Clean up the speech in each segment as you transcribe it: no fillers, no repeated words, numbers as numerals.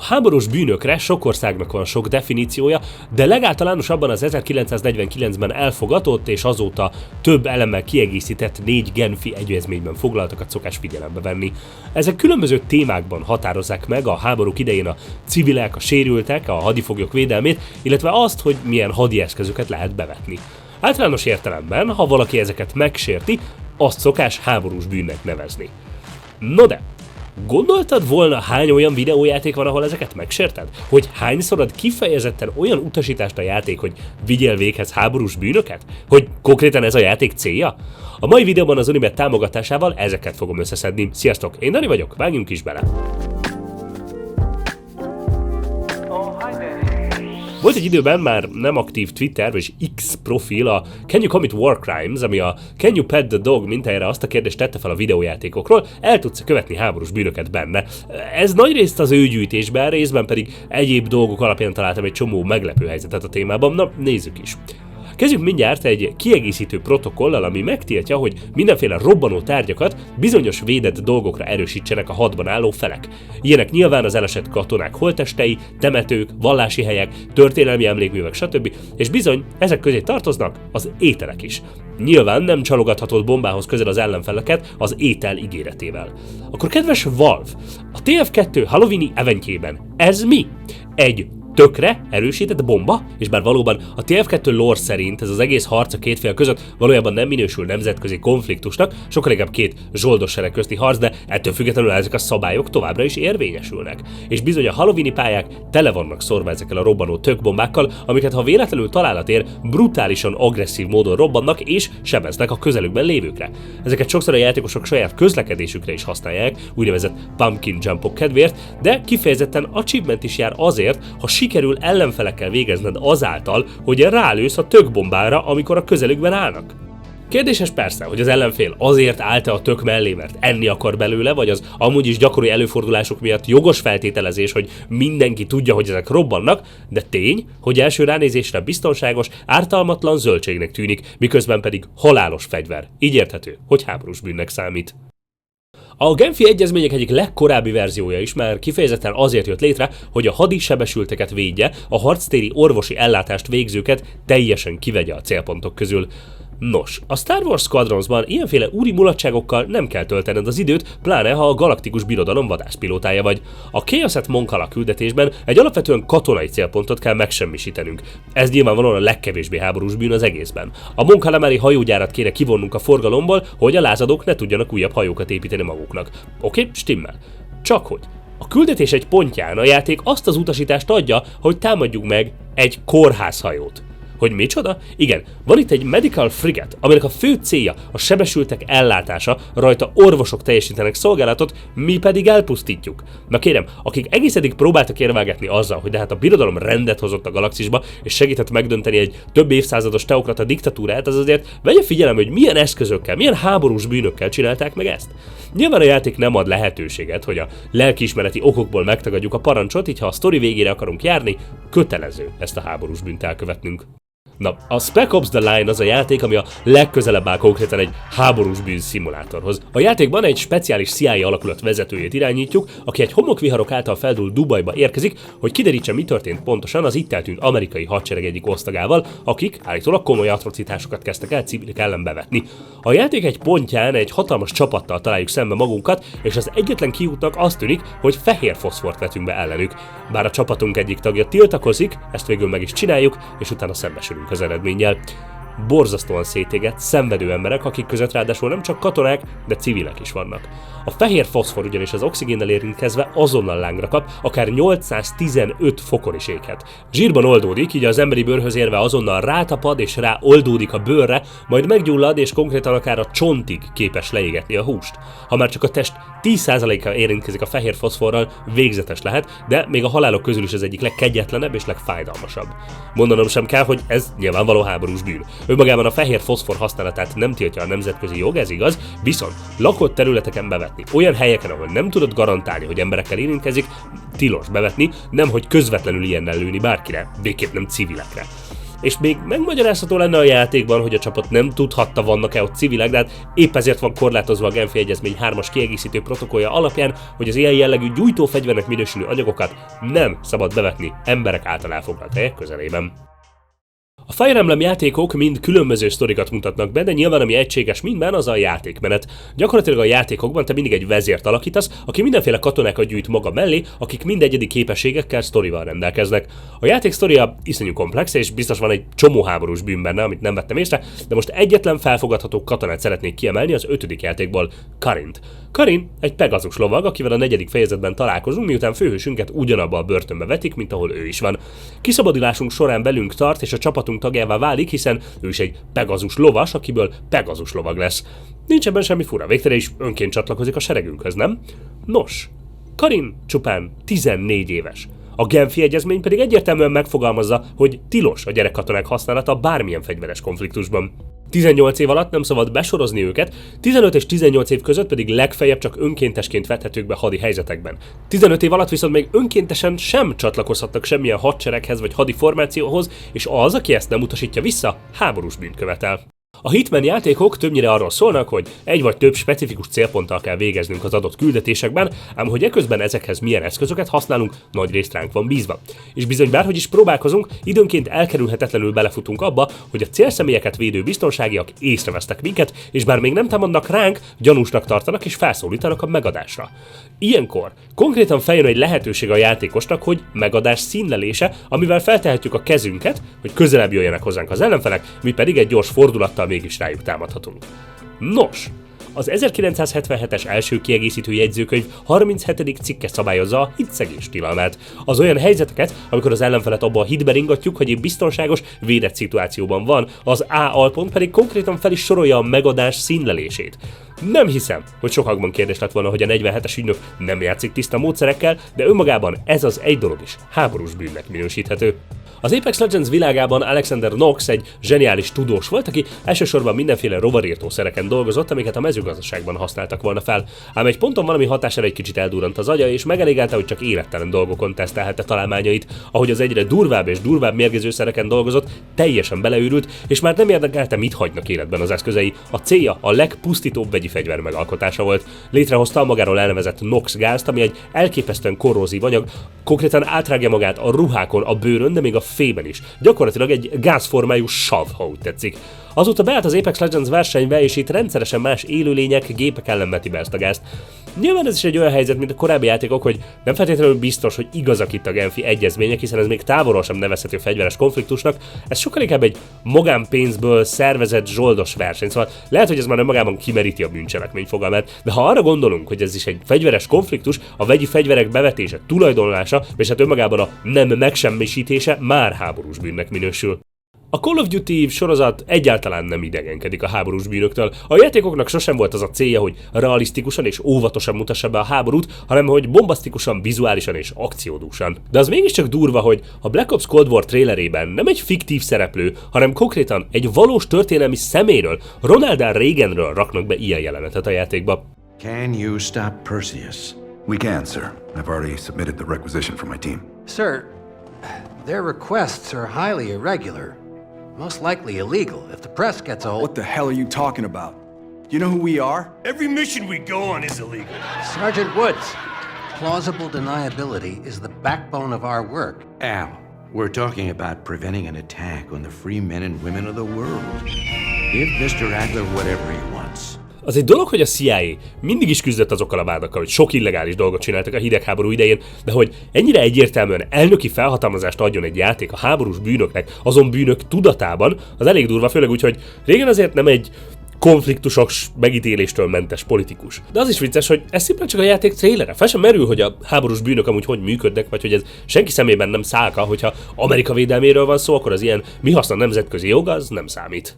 háborús bűnökre sok országnak van sok definíciója, de legáltalánosabban az 1949-ben elfogadott és azóta több elemmel kiegészített 4 Genfi egyezményben foglaltakat szokás figyelembe venni. Ezek különböző témákban határozzák meg a háborúk idején a civilek, a sérültek, a hadifoglyok védelmét, illetve azt, hogy milyen hadi eszközöket lehet bevetni. Általános értelemben, ha valaki ezeket megsérti, azt szokás háborús bűnnek nevezni. No de, gondoltad volna, hány olyan videójáték van, ahol ezeket megsérted? Hogy hányszor ad kifejezetten olyan utasítást a játék, hogy vigyél véghez háborús bűnöket? Hogy konkrétan ez a játék célja? A mai videóban az Unibet támogatásával ezeket fogom összeszedni. Sziasztok, én Dani vagyok, vágjunk is bele! Volt egy időben már nem aktív Twitter vagy X profil, a Can you commit war crimes, ami a Can you pet the dog mintájára azt a kérdést tette fel a videójátékokról, el tudsz követni háborús bűnöket benne. Ez nagyrészt az ő gyűjtésben, részben pedig egyéb dolgok alapján találtam egy csomó meglepő helyzetet a témában, na nézzük is. Kezdjük mindjárt egy kiegészítő protokollal, ami megtiltja, hogy mindenféle robbanó tárgyakat bizonyos védett dolgokra erősítsenek a hadban álló felek. Ilyenek nyilván az elesett katonák holttestei, temetők, vallási helyek, történelmi emlékművek, stb. És bizony, ezek közé tartoznak az ételek is. Nyilván nem csalogathatod bombához közel az ellenfeleket az étel ígéretével. Akkor kedves Valve, a TF2 Halloweeni eventjében ez mi? Egy tökre erősített bomba, és bár valóban a TF2 lore szerint ez az egész harc a két fél között valójában nem minősül nemzetközi konfliktusnak, sokkal inkább két zsoldos sereg közti harc, de ettől függetlenül ezek a szabályok továbbra is érvényesülnek. És bizony a halloweeni pályák tele vannak szorva ezekkel a robbanó tökbombákkal, amiket ha véletlenül találat ér, brutálisan agresszív módon robbannak és sebeznek a közelükben lévőkre. Ezeket sokszor a játékosok saját közlekedésükre is használják, úgynevezett pumpkin jumpok kedvéért, de kifejezetten achievement is jár azért, ha sikerül ellenfelekkel végezned azáltal, hogy rálősz a tökbombára, amikor a közelükben állnak. Kérdéses persze, hogy az ellenfél azért állt a tök mellé, mert enni akar belőle, vagy az amúgy is gyakori előfordulások miatt jogos feltételezés, hogy mindenki tudja, hogy ezek robbannak, de tény, hogy első ránézésre biztonságos, ártalmatlan zöldségnek tűnik, miközben pedig halálos fegyver. Így érthető, hogy háborús bűnnek számít. A Genfi egyezmények egyik legkorábbi verziója is már kifejezetten azért jött létre, hogy a hadi sebesülteket védje, a harctéri orvosi ellátást végzőket teljesen kivegye a célpontok közül. Nos, a Star Wars Squadronsban ilyenféle úri mulatságokkal nem kell töltened az időt, pláne ha a galaktikus birodalom vadászpilótája vagy. A Chaos at Mon Cala küldetésben egy alapvetően katonai célpontot kell megsemmisítenünk. Ez nyilvánvalóan a legkevésbé háborús bűn az egészben. A Mon Calamari hajógyárat kéne kivonnunk a forgalomból, hogy a lázadók ne tudjanak újabb hajókat építeni maguknak. Oké, stimmel. Csak hogy a küldetés egy pontján a játék azt az utasítást adja, hogy támadjuk meg egy kórházhajót. Hogy micsoda? Igen, van itt egy medical frigate, aminek a fő célja a sebesültek ellátása, rajta orvosok teljesítenek szolgálatot, mi pedig elpusztítjuk. Na kérem, akik egész eddig próbáltak érvelgetni azzal, hogy de hát a birodalom rendet hozott a galaxisba, és segített megdönteni egy több évszázados teokrata diktatúrát, az azért vegye figyelembe, hogy milyen eszközökkel, milyen háborús bűnökkel csinálták meg ezt. Nyilván a játék nem ad lehetőséget, hogy a lelkiismereti okokból megtagadjuk a parancsot, így ha a sztori végére akarunk járni, kötelező ezt a háborús bűnt elkövetnünk. Na, a Spec Ops The Line az a játék, ami a legközelebb áll konkrétan egy háborús bűn szimulátorhoz. A játékban egy speciális CIA alakulat vezetőjét irányítjuk, aki egy homokviharok által feldúlt Dubajba érkezik, hogy kiderítse, mi történt pontosan az itt eltűnt amerikai hadsereg egyik osztagával, akik állítólag komoly atrocitásokat kezdtek el civilek ellen bevetni. A játék egy pontján egy hatalmas csapattal találjuk szembe magunkat, és az egyetlen kiútnak az tűnik, hogy fehér foszfort vetünk be ellenük. Bár a csapatunk egyik tagja tiltakozik, ezt végül meg is csináljuk, és utána szembesülünk az eredménnyel. Borzasztóan szétégett, szenvedő emberek, akik között ráadásul nem csak katonák, de civilek is vannak. A fehér foszfor ugyanis az oxigénnel érintkezve azonnal lángra kap, akár 815 fokon is éghet. Zsírban oldódik, így az emberi bőrhöz érve azonnal rátapad és rá oldódik a bőrre, majd meggyullad és konkrétan akár a csontig képes leégetni a húst. Ha már csak a test 10%-a érintkezik a fehér foszforral, végzetes lehet, de még a halálok közül is az egyik legkegyetlenebb és legfájdalmasabb. Mondanom sem kell, hogy ez nyilvánvaló háborús bűn. Önmagában a fehér foszfor használatát nem tiltja a nemzetközi jog, ez igaz, viszont lakott területeken bevetni, olyan helyeken, ahol nem tudod garantálni, hogy emberekkel érintkezik, tilos bevetni, nemhogy közvetlenül ilyennel lőni bárkire, végképp nem civilekre. és még megmagyarázható lenne a játékban, hogy a csapat nem tudhatta, vannak-e ott civilek, de hát épp ezért van korlátozva a Genfi Egyezmény 3-as kiegészítő protokollja alapján, hogy az ilyen jellegű gyújtófegyvernek minősülő anyagokat nem szabad bevetni emberek által elfoglalt helyek közelében. A Fire Emblem játékok mind különböző sztorikat mutatnak be, de nyilván ami egységes mindben, az a játékmenet. Gyakorlatilag a játékokban te mindig egy vezért alakítasz, aki mindenféle katonákat gyűjt maga mellé, akik mind egyedi képességekkel, sztorival rendelkeznek. A játék sztoria iszonyú komplex, és biztos van egy csomó háborús bűn benne, amit nem vettem észre, de most egyetlen felfogadható katonát szeretnék kiemelni az 5. játékból, Karint. Karin egy Pegazus lovag, akivel a 4. fejezetben találkozunk, miután főhősünket ugyanabba a börtönbe vetik, mint ahol ő is van. Kiszabadulásunk során belünk tart, és a csapatunk tagjává válik, hiszen ő is egy Pegazus lovas, akiből Pegazus lovag lesz. Nincs ebben semmi fura, végtére is önként csatlakozik a seregünkhöz, nem? Nos, Karin csupán 14 éves. A Genfi Egyezmény pedig egyértelműen megfogalmazza, hogy tilos a gyerekkatonák használata bármilyen fegyveres konfliktusban. 18 év alatt nem szabad besorozni őket, 15 és 18 év között pedig legfeljebb csak önkéntesként vethetők be hadi helyzetekben. 15 év alatt viszont még önkéntesen sem csatlakozhatnak semmilyen hadsereghez vagy hadi formációhoz, és az, aki ezt nem utasítja vissza, háborús bűnt követel. A Hitman játékok többnyire arról szólnak, hogy egy vagy több specifikus célponttal kell végeznünk az adott küldetésekben, ám hogy eközben ezekhez milyen eszközöket használunk, nagyrészt ránk van bízva. És bizony bárhogy is próbálkozunk, időnként elkerülhetetlenül belefutunk abba, hogy a célszemélyeket védő biztonságiak észrevesznek minket, és bár még nem támadnak ránk, gyanúsnak tartanak és felszólítanak a megadásra. Ilyenkor konkrétan feljön egy lehetőség a játékosnak, hogy megadás színlelése, amivel feltehetjük a kezünket, hogy közelebb jöjjenek hozzánk az ellenfelek, mi pedig egy gyors fordulattal mégis rájuk támadhatunk. Nos, az 1977-es első kiegészítő jegyzőkönyv 37. cikke szabályozza a hitszegés tilalmát. Az olyan helyzeteket, amikor az ellenfelet abba a hitbe ringatjuk, hogy egy biztonságos, védett szituációban van, az A alpont pedig konkrétan fel is sorolja a megadás színlelését. Nem hiszem, hogy sokakban kérdés lett volna, hogy a 47-es ügynök nem játszik tiszta módszerekkel, de önmagában ez az egy dolog is háborús bűnnek minősíthető. Az Apex Legends világában Alexander Knox egy zseniális tudós volt, aki elsősorban mindenféle rovarírtószereken dolgozott, amiket a mezőgazdaságban használtak volna fel. Ám egy ponton valami hatására egy kicsit eldurrant az agya, és megelégelte, hogy csak élettelen dolgokon tesztelhette találmányait. Ahogy az egyre durvább és durvább mérgezőszereken dolgozott, teljesen beleőrült, és már nem érdekelte, mit hagynak életben az eszközei. A célja a legpusztítóbb vegyi fegyver megalkotása volt. Létrehozta a magáról elnevezett NOx gázt, ami egy elképesztően korrózív anyag, konkrétan átrágja magát a ruhákon, a bőrön, de még a fében is. Gyakorlatilag egy gázformájú sav, ha úgy tetszik. Azóta beállt az Apex Legends versenybe, és itt rendszeresen más élőlények, gépek ellen veti be ezt a gázt. Nyilván ez is egy olyan helyzet, mint a korábbi játékok, hogy nem feltétlenül biztos, hogy igazak itt a Genfi egyezmények, hiszen ez még távolról sem nevezhető fegyveres konfliktusnak, ez sokkal inkább egy magánpénzből szervezett zsoldos verseny, szóval lehet, hogy ez már önmagában kimeríti a bűncselekmény fogalmát, de ha arra gondolunk, hogy ez is egy fegyveres konfliktus, a vegyi fegyverek bevetése, tulajdonlása, és hát önmagában a nem megsemmisítése már háborús bűnnek minősül. A Call of Duty sorozat egyáltalán nem idegenkedik a háborús bűnöktől. A játékoknak sosem volt az a célja, hogy realisztikusan és óvatosan mutassa be a háborút, hanem hogy bombasztikusan, vizuálisan és akciódúsan. De az mégiscsak durva, hogy a Black Ops Cold War trailerében nem egy fiktív szereplő, hanem konkrétan egy valós történelmi személyről, Ronald Reaganről raknak be ilyen jelenetet a játékba. Can you stop Perseus? We can, sir. I've already submitted the requisition for my team. Sir, their requests are highly irregular. Most likely illegal if the press gets a hold. What the hell are you talking about? You know who we are? Every mission we go on is illegal. Sergeant Woods, plausible deniability is the backbone of our work. Al, we're talking about preventing an attack on the free men and women of the world. Give Mr. Adler whatever he wants. Az egy dolog, hogy a CIA mindig is küzdött azokkal a vádakkal, hogy sok illegális dolgot csináltak a hidegháború idején, de hogy ennyire egyértelműen elnöki felhatalmazást adjon egy játék a háborús bűnöknek, azon bűnök tudatában, az elég durva, főleg úgy, hogy régen azért nem egy konfliktusos, megítéléstől mentes politikus. De az is vicces, hogy ez szépen csak a játék trailere. Fel sem merül, hogy a háborús bűnök amúgy hogy működnek, vagy hogy ez senki szemében nem szálka, hogyha Amerika védelméről van szó, akkor az ilyen mi haszna nemzetközi jog az nem számít.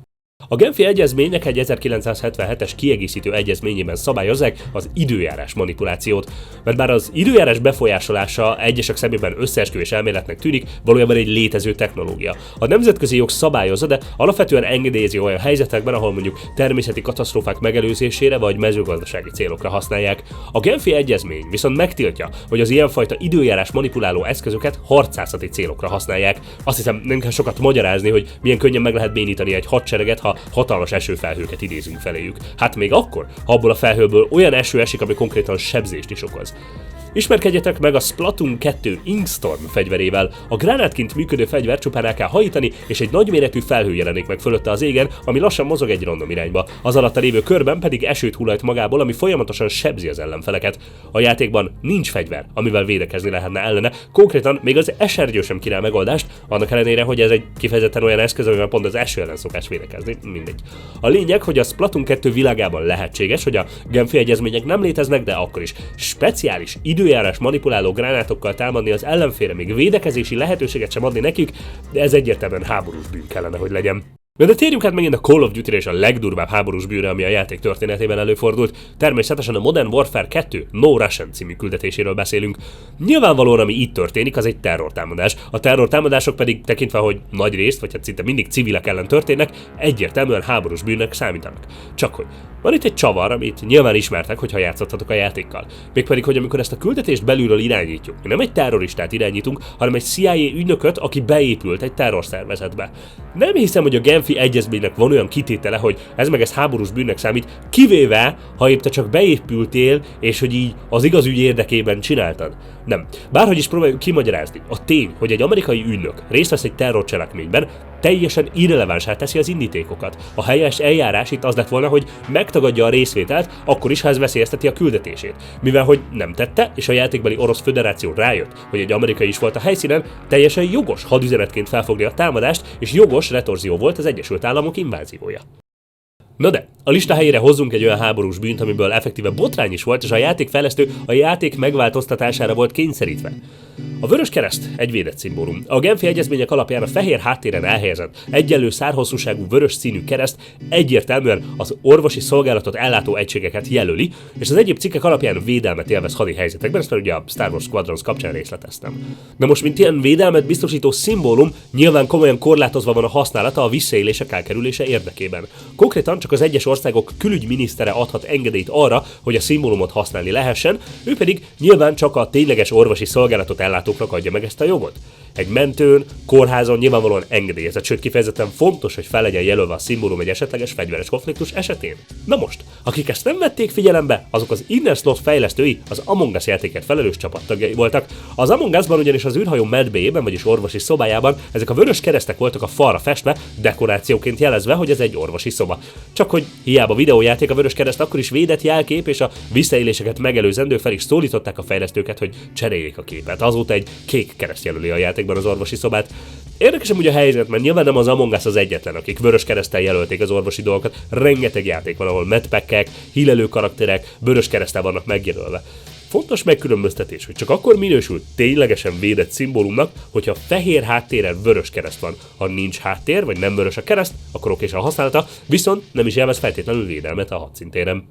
A Genfi Egyezménynek egy 1977-es kiegészítő egyezményében szabályozzák az időjárás manipulációt, mert bár az időjárás befolyásolása egyesek szemében összeesküvés elméletnek tűnik, valójában egy létező technológia. A nemzetközi jog szabályozza, de alapvetően engedélyezi olyan helyzetekben, ahol mondjuk természeti katasztrófák megelőzésére vagy mezőgazdasági célokra használják. A Genfi Egyezmény viszont megtiltja, hogy az ilyenfajta időjárás manipuláló eszközöket harcászati célokra használják. Azt hiszem, nem kell sokat magyarázni, hogy milyen könnyen meg lehet bénítani egy hadsereget, ha hatalmas esőfelhőket idézünk feléjük. Hát még akkor, ha abból a felhőből olyan eső esik, ami konkrétan sebzést is okoz. Ismerkedjetek meg a Splatoon 2 Inkstorm fegyverével. A gránátként működő fegyver csupán el kell hajítani, és egy nagyméretű felhő jelenik meg fölötte az égen, ami lassan mozog egy random irányba. Az alatta lévő körben pedig esőt hullajt magából, ami folyamatosan sebzi az ellenfeleket. A játékban nincs fegyver, amivel védekezni lehetne ellene, konkrétan még az esergyő sem kínál megoldást, annak ellenére, hogy ez egy kifejezetten olyan eszköz, amivel pont az eső ellen szokás védekezni, mindegy. A lényeg, hogy a Splatoon 2 világában lehetséges, hogy a Genfi egyezmények nem léteznek, de akkor is speciális időjárás manipuláló gránátokkal támadni az ellenfélre, még védekezési lehetőséget sem adni nekik, de ez egyértelműen háborús bűn kellene, hogy legyen. De térjünk hát megint a Call of Duty-re és a legdurvább háborús bűnre, ami a játék történetében előfordult. Természetesen a Modern Warfare 2 No Russian című küldetéséről beszélünk. Nyilvánvalóan, ami itt történik, az egy terrortámadás. A terrortámadások pedig tekintve, hogy nagy részt, vagy hát szinte mindig civilek ellen történnek, egyértelműen háborús bűnnek számítanak. Csak hogy van itt egy csavar, amit nyilván ismertek, hogyha játszottatok a játékkal. Mégpedig, hogy amikor ezt a küldetést belülről irányítjuk, nem egy terroristát irányítunk, hanem egy CIA ügynököt, aki beépült egy terrorszervezetbe. Nem hiszem, hogy a Genfi Egyezménynek van olyan kitétele, hogy ez háborús bűnnek számít, kivéve, ha épp te csak beépültél, és hogy így az igaz ügy érdekében csináltad. Nem. Bárhogy is próbáljuk kimagyarázni, a tény, hogy egy amerikai ügynök részt vesz egy terrorcselekményben, teljesen irrelevánsá teszi az indítékokat. A helyes eljárás itt az lett volna, hogy megtagadja a részvételt, akkor is, ha ez veszélyezteti a küldetését. Mivel hogy nem tette, és a játékbeli Orosz Föderáció rájött, hogy egy amerikai is volt a helyszínen, teljesen jogos hadüzenetként felfogni a támadást, és jogos retorzió volt az Egyesült Államok inváziója. Na de, a lista helyére hozzunk egy olyan háborús bűnt, amiből effektíve botrány is volt, és a játékfejlesztő a játék megváltoztatására volt kényszerítve. A vörös kereszt egy védett szimbólum. A Genfi egyezmények alapján a fehér háttéren elhelyezett, egyenlő szárhosszúságú vörös színű kereszt egyértelműen az orvosi szolgálatot ellátó egységeket jelöli, és az egyéb cikkek alapján védelmet élvez hadi helyzetekben, ezt már ugye a Star Wars Squadrons kapcsán részleteztem. De most, mint ilyen védelmet biztosító szimbólum, nyilván komolyan korlátozva van a használata a visszaélések elkerülése érdekében. Konkrétan csak az egyes országok külügyminisztere adhat engedélyt arra, hogy a szimbólumot használni lehessen, ő pedig nyilván csak a tényleges orvosi szolgálatot ellátóknak adja meg ezt a jogot. Egy mentőn, kórházon nyilvánvalóan engedélyezett, sőt kifejezetten fontos, hogy fel legyen jelölve a szimbólum egy esetleges fegyveres konfliktus esetén. Na most, akik ezt nem vették figyelembe, azok az Inner Sloth fejlesztői, az Among Us játékért felelős csapattagjai voltak. Az Among Us-ban ugyanis az űrhajó medbéjében, vagyis orvosi szobájában ezek a vörös keresztek voltak a falra festve, dekorációként jelezve, hogy ez egy orvosi szoba. Csak hogy hiába videójáték, a vörös kereszt akkor is védett jelkép, és a visszaéléseket megelőzendő fel is szólították a fejlesztőket, hogy cseréljék a képet. Azóta egy kék kereszt jelöli a játékban az orvosi szobát. Érdekes amúgy a helyzet, mert nyilván nem az Among Us az egyetlen, akik vörös kereszttel jelölték az orvosi dolgokat. Rengeteg játék van, ahol medpackek, hílelő karakterek vörös kereszttel vannak megjelölve. Fontos megkülönböztetés, hogy csak akkor minősül ténylegesen védett szimbólumnak, hogyha fehér háttéren vörös kereszt van. Ha nincs háttér, vagy nem vörös a kereszt, akkor okés a használata, viszont nem is élvez feltétlenül védelmet a hadszintéren.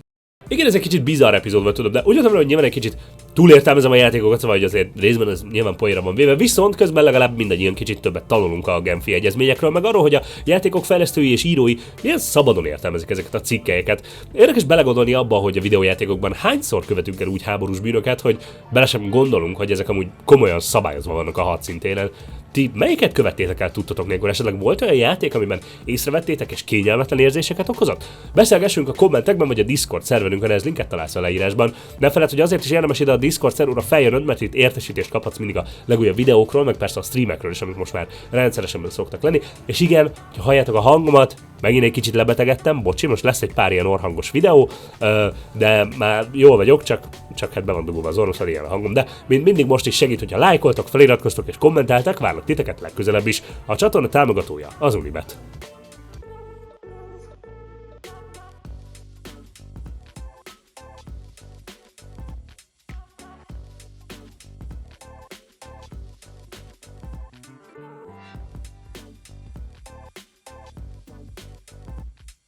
Igen, ez egy kicsit bizarr epizód volt, tudom, de úgy gondolom, hogy nyilván egy kicsit túlértelmezem a játékokat, szóval hogy azért részben ez nyilván poénra van véve, viszont közben legalább mindannyian kicsit többet tanulunk a Genfi egyezményekről, meg arról, hogy a játékok fejlesztői és írói milyen szabadon értelmezik ezeket a cikkelyeket. Érdekes belegondolni abba, hogy a videójátékokban hányszor követünk el úgy háborús bűnöket, hogy bele sem gondolunk, hogy ezek amúgy komolyan szabályozva vannak a hadszintéren. Ti melyiket követtétek el tudtatok nélkül? Esetleg volt olyan játék, amiben észrevettétek és kényelmetlen érzéseket okozott? Beszélgessünk a kommentekben, vagy a Discord szerverünkön, ez linket találsz a leírásban. Ne feledd, hogy azért is érdemes ide a Discord szerverre feljönöd, mert itt értesítést kaphatsz mindig a legújabb videókról, meg persze a streamekről is, amik most már rendszeresen szoktak lenni. És igen, ha halljátok a hangomat, megint egy kicsit lebetegedtem, bocsi, most lesz egy pár ilyen orrhangos videó, de már jól vagyok, csak hát be van dugulva az orvoszal, ilyen a hangom, de mindig most is segít, hogyha lájkoltok, feliratkoztok és kommentáltak, várlak titeket legközelebb is. A csatorna támogatója az Unibet.